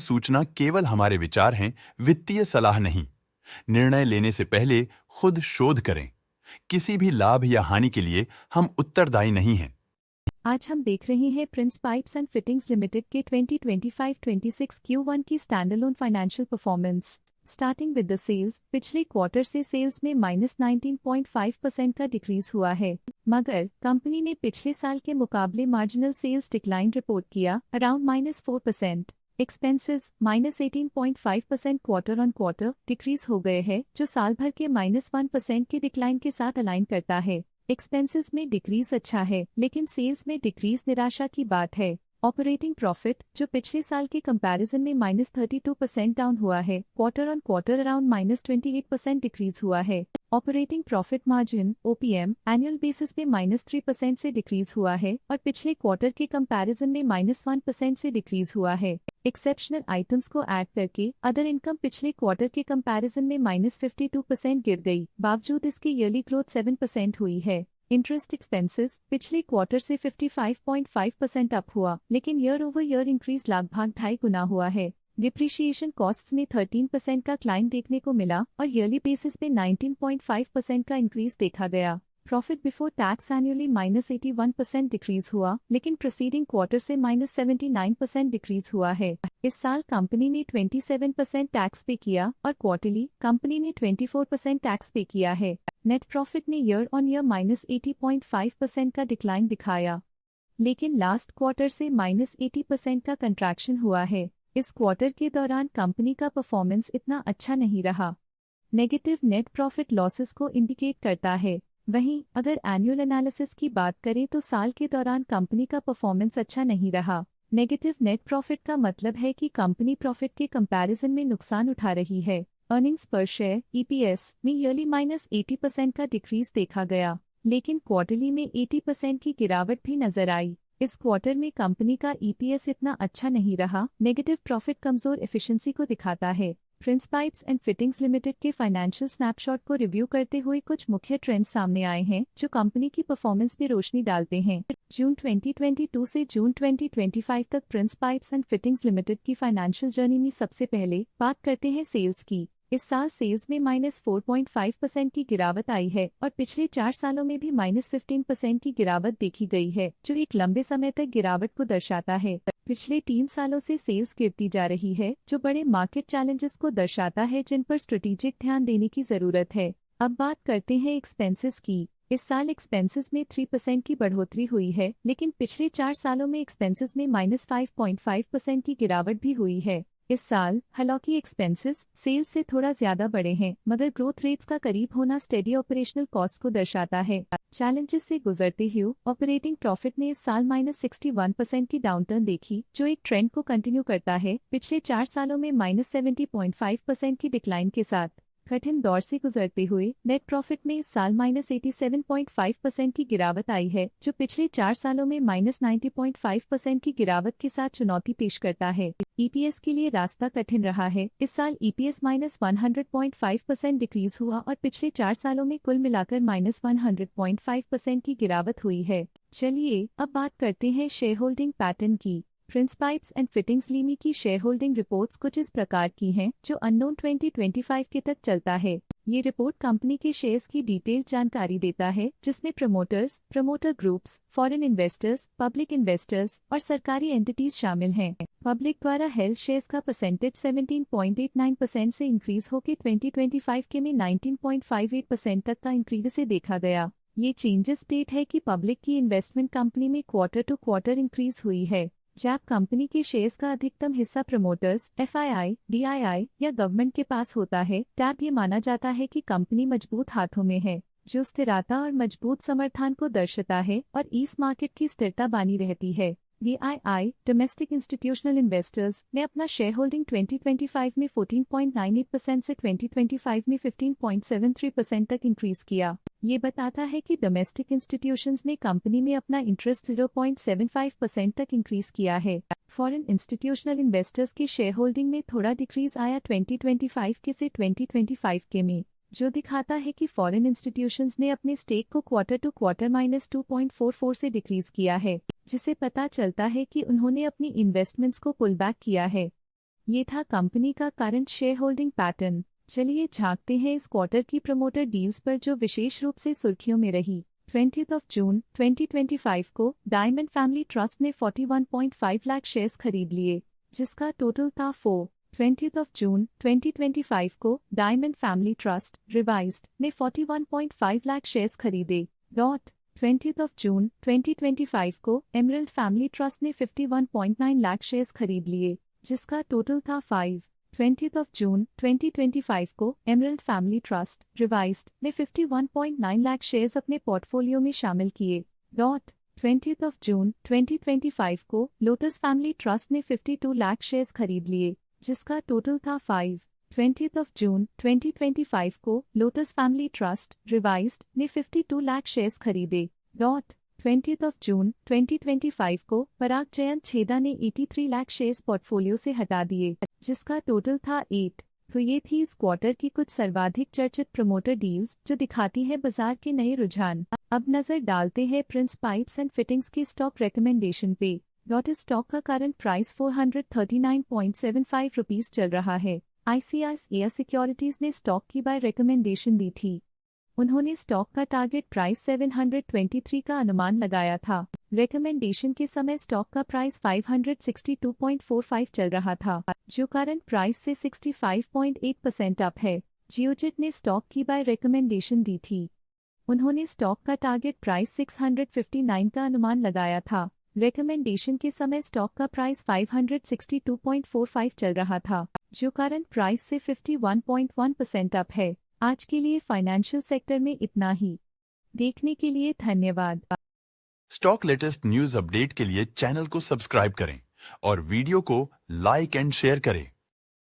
सूचना केवल हमारे विचार हैं, वित्तीय सलाह नहीं। निर्णय लेने से पहले खुद शोध करें। किसी भी लाभ या हानि के लिए हम उत्तरदायी नहीं हैं। आज हम देख रहे हैं Prince Pipes and Fittings Limited के 2025-26 Q1 की standalone financial performance. Starting with the sales, पिछले क्वार्टर से सेल्स में -19.5% का डिक्रीज हुआ है, मगर कंपनी ने पिछले साल के मुकाबले मार्जिनल सेल्स डिक्लाइन रिपोर्ट किया, around -4%। Expenses -18.5% quarter on quarter decrease हो गए हैं, जो साल भर के -1% के डिक्लाइन के साथ अलाइन करता है। एक्सपेंसेस में डिक्रीज अच्छा है, लेकिन सेल्स में डिक्रीज निराशा की बात है। ऑपरेटिंग प्रॉफिट, जो पिछले साल के कंपैरिजन में -32% डाउन हुआ है, quarter on quarter around -28% decrease हुआ है। Operating profit margin OPM annual basis पे -3% से डिक्रीज हुआ है और पिछले क्वार्टर के कंपैरिजन में -1% से डिक्रीज हुआ है। एक्सेप्शनल आइटम्स को ऐड करके अदर इनकम पिछले क्वार्टर के कंपैरिजन में -52% गिर गई, बावजूद इसकी ईयरली ग्रोथ 7% हुई है। इंटरेस्ट एक्सपेंसेस पिछले क्वार्टर से 55.5% अप हुआ, लेकिन ईयर ओवर ईयर इंक्रीज लगभग 2.5 गुना हुआ है। डिप्रिशिएशन कॉस्ट्स में 13% का क्लाइम देखने को मिला और ईयरली बेसिस पे 19.5% का इंक्रीज देखा गया। Profit before tax annually -81% decrease हुआ, लेकिन प्रीसीडिंग क्वार्टर से -79% डिक्रीज हुआ है। इस साल कंपनी ने 27% टैक्स पे किया और क्वार्टरली कंपनी ने 24% टैक्स पे किया है। नेट प्रॉफिट ने ईयर ऑन ईयर -80.5% का डिक्लाइन दिखाया, लेकिन लास्ट क्वार्टर से -80% का कंट्रैक्शन हुआ है। इस क्वार्टर के दौरान कंपनी का परफॉर्मेंस इतना अच्छा नहीं रहा। नेगेटिव नेट प्रॉफिट लॉसेस को इंडिकेट करता है। वहीं अगर एनुअल एनालिसिस की बात करें तो साल के दौरान कंपनी का परफॉर्मेंस अच्छा नहीं रहा। नेगेटिव नेट प्रॉफिट का मतलब है कि कंपनी प्रॉफिट के कंपैरिजन में नुकसान उठा रही है। अर्निंग्स पर शेयर EPS में ईयरली -80% का डिक्रीज देखा गया, लेकिन क्वार्टरली में 80% की गिरावट भी नजर आई। इस क्वार्टर में कंपनी का EPS इतना अच्छा नहीं रहा। नेगेटिव प्रॉफिट कमजोर एफिशिएंसी को दिखाता है। Prince Pipes and Fittings Limited के फाइनेंशियल स्नैपशॉट को रिव्यू करते हुए कुछ मुख्य ट्रेंड्स सामने आए हैं, जो कंपनी की परफॉर्मेंस पे रोशनी डालते हैं। जून 2022 से जून 2025 तक Prince Pipes and Fittings limited की फाइनेंशियल जर्नी में सबसे पहले बात करते हैं सेल्स की। इस साल सेल्स में -4.5% की गिरावट आई है और पिछले 4 सालों में भी -15% की गिरावट देखी गई है, जो एक लंबे समय तक गिरावट को दर्शाता है। पिछले 3 सालों से सेल्स गिरती जा रही है, जो बड़े मार्केट चैलेंजेस को दर्शाता है जिन पर स्ट्रेटेजिक ध्यान देने की जरूरत है। अब बात करते हैं एक्सपेंसेस की। इस साल एक्सपेंसेस में 3% की बढ़ोतरी हुई है, लेकिन पिछले 4 सालों में एक्सपेंसेस में -5.5% की गिरावट भी हुई है। इस साल हालांकि एक्सपेंसेस सेल्स से थोड़ा ज्यादा बढ़े हैं, मगर ग्रोथ रेट्स का करीब होना स्टेडी ऑपरेशनल कॉस्ट को दर्शाता है। चैलेंजेस से गुजरते हुए ऑपरेटिंग प्रॉफिट ने इस साल -61% की डाउनटर्न देखी, जो एक ट्रेंड को कंटिन्यू करता है पिछले 4 सालों में -70.5% की डिक्लाइन के साथ। कठिन दौर से गुजरते हुए नेट प्रॉफिट में इस साल -87.5% की गिरावट आई है, जो पिछले 4 सालों में -90.5% की गिरावट के साथ चुनौती पेश करता है। EPS के लिए रास्ता कठिन रहा है। इस साल EPS -100.5% डिक्रीज हुआ और पिछले 4 सालों में कुल मिलाकर -100.5% की गिरावट हुई है। चलिए अब बात करते हैं शेयर होल्डिंग पैटर्न की। प्रिंस पाइप्स एंड फिटिंग्स लिमी की शेयर होल्डिंग रिपोर्ट्स कुछ इस प्रकार की हैं, जो अननोन 2025 के तक चलता है। ये रिपोर्ट कंपनी के शेयर्स की डिटेल्ड जानकारी देता है, जिसमें promoters, promoter groups, foreign investors, public investors और सरकारी एंटिटीज शामिल हैं। पब्लिक द्वारा हेल्ड शेयर्स का परसेंटेज 17.89% से इंक्रीज होकर 2025 के में 19.58% तक का इंक्रीज से देखा गया। ये चेंजेस स्टेट है कि पब्लिक की इन्वेस्टमेंट कंपनी में क्वार्टर टू क्वार्टर इंक्रीज हुई है। जब कंपनी के शेयर्स का अधिकतम हिस्सा प्रमोटर्स, FII, DII या गवर्नमेंट के पास होता है, तब ये माना जाता है कि कंपनी मजबूत हाथों में है, जो स्थिरता और मजबूत समर्थन को दर्शाता है और इस मार्केट की स्थिरता बनी रहती है। DII, डोमेस्टिक इंस्टीट्यूशनल इन्वेस्टर्स, ने अपना शेयर होल्डिंग 2025 में 14.98% से 2025 में 15.73% तक इंक्रीज किया। ये बताता है कि डोमेस्टिक इंस्टीट्यूशंस ने कंपनी में अपना इंटरेस्ट 0.75% तक इंक्रीज किया है। फॉरेन इंस्टीट्यूशनल इन्वेस्टर्स की शेयर होल्डिंग में थोड़ा डिक्रीज आया 2025 के से 2025 के में, जो दिखाता है कि फॉरेन इंस्टीट्यूशंस ने अपने स्टेक को क्वार्टर टू क्वार्टर -2.44 से डिक्रीज किया है, जिसे पता चलता है कि उन्होंने अपनी इन्वेस्टमेंट्स को पुल बैक किया है। ये था कंपनी का करंट शेयर होल्डिंग पैटर्न। चलिए झांकते हैं इस क्वार्टर की प्रमोटर डील्स पर जो विशेष रूप से सुर्खियों में रही। 20 जून 2025 को डायमंड फैमिली ट्रस्ट ने 41.5 लाख शेयर्स खरीद लिए, जिसका टोटल था 20 जून 2025 को डायमंड फैमिली ट्रस्ट रिवाइज्ड ने 41.5 लाख शेयर्स खरीदे। 20 जून 2025 को एमरल्ड फैमिली ट्रस्ट ने 51.9 लाख शेयर्स खरीद लिए, जिसका टोटल था 20 जून 2025 को एमरल्ड फैमिली ट्रस्ट रिवाइज्ड ने 51.9 लाख शेयर्स अपने पोर्टफोलियो में शामिल किए। 20 जून 2025 को लोटस फैमिली ट्रस्ट ने 52 लाख शेयर्स खरीद लिए, जिसका टोटल था 20 जून 2025 को लोटस फैमिली ट्रस्ट रिवाइज्ड ने 52 लाख शेयर्स खरीदे। 20 जून 2025 को पराग जयंत छेदा ने 83 लाख शेयर्स पोर्टफोलियो से हटा दिए, जिसका टोटल था 8। तो ये थी इस क्वार्टर की कुछ सर्वाधिक चर्चित प्रमोटर डील्स जो दिखाती है बाजार के नए रुझान। अब नजर डालते हैं प्रिंस पाइप्स एंड फिटिंग्स की स्टॉक रिकमेंडेशन पे। इस स्टॉक का करंट प्राइस 439.75 रुपीस चल रहा है। ICICI सिक्योरिटीज ने स्टॉक की बाय रिकमेंडेशन दी थी। उन्होंने स्टॉक का टारगेट प्राइस 723 का अनुमान लगाया था। रिकमेंडेशन के समय स्टॉक का प्राइस 562.45 चल रहा था, जो करंट प्राइस से 65.8% अप है। जियोजेट ने स्टॉक की बाय रिकमेंडेशन दी थी। उन्होंने स्टॉक का टारगेट प्राइस 659 का अनुमान लगाया था। रिकमेंडेशन के समय स्टॉक का प्राइस 562.45 चल रहा था, जो करंट प्राइस से 51.1% अप है। आज के लिए फाइनेंशियल सेक्टर में इतना ही। देखने के लिए धन्यवाद। स्टॉक लेटेस्ट न्यूज अपडेट के लिए चैनल को सब्सक्राइब करें और वीडियो को लाइक एंड शेयर करें।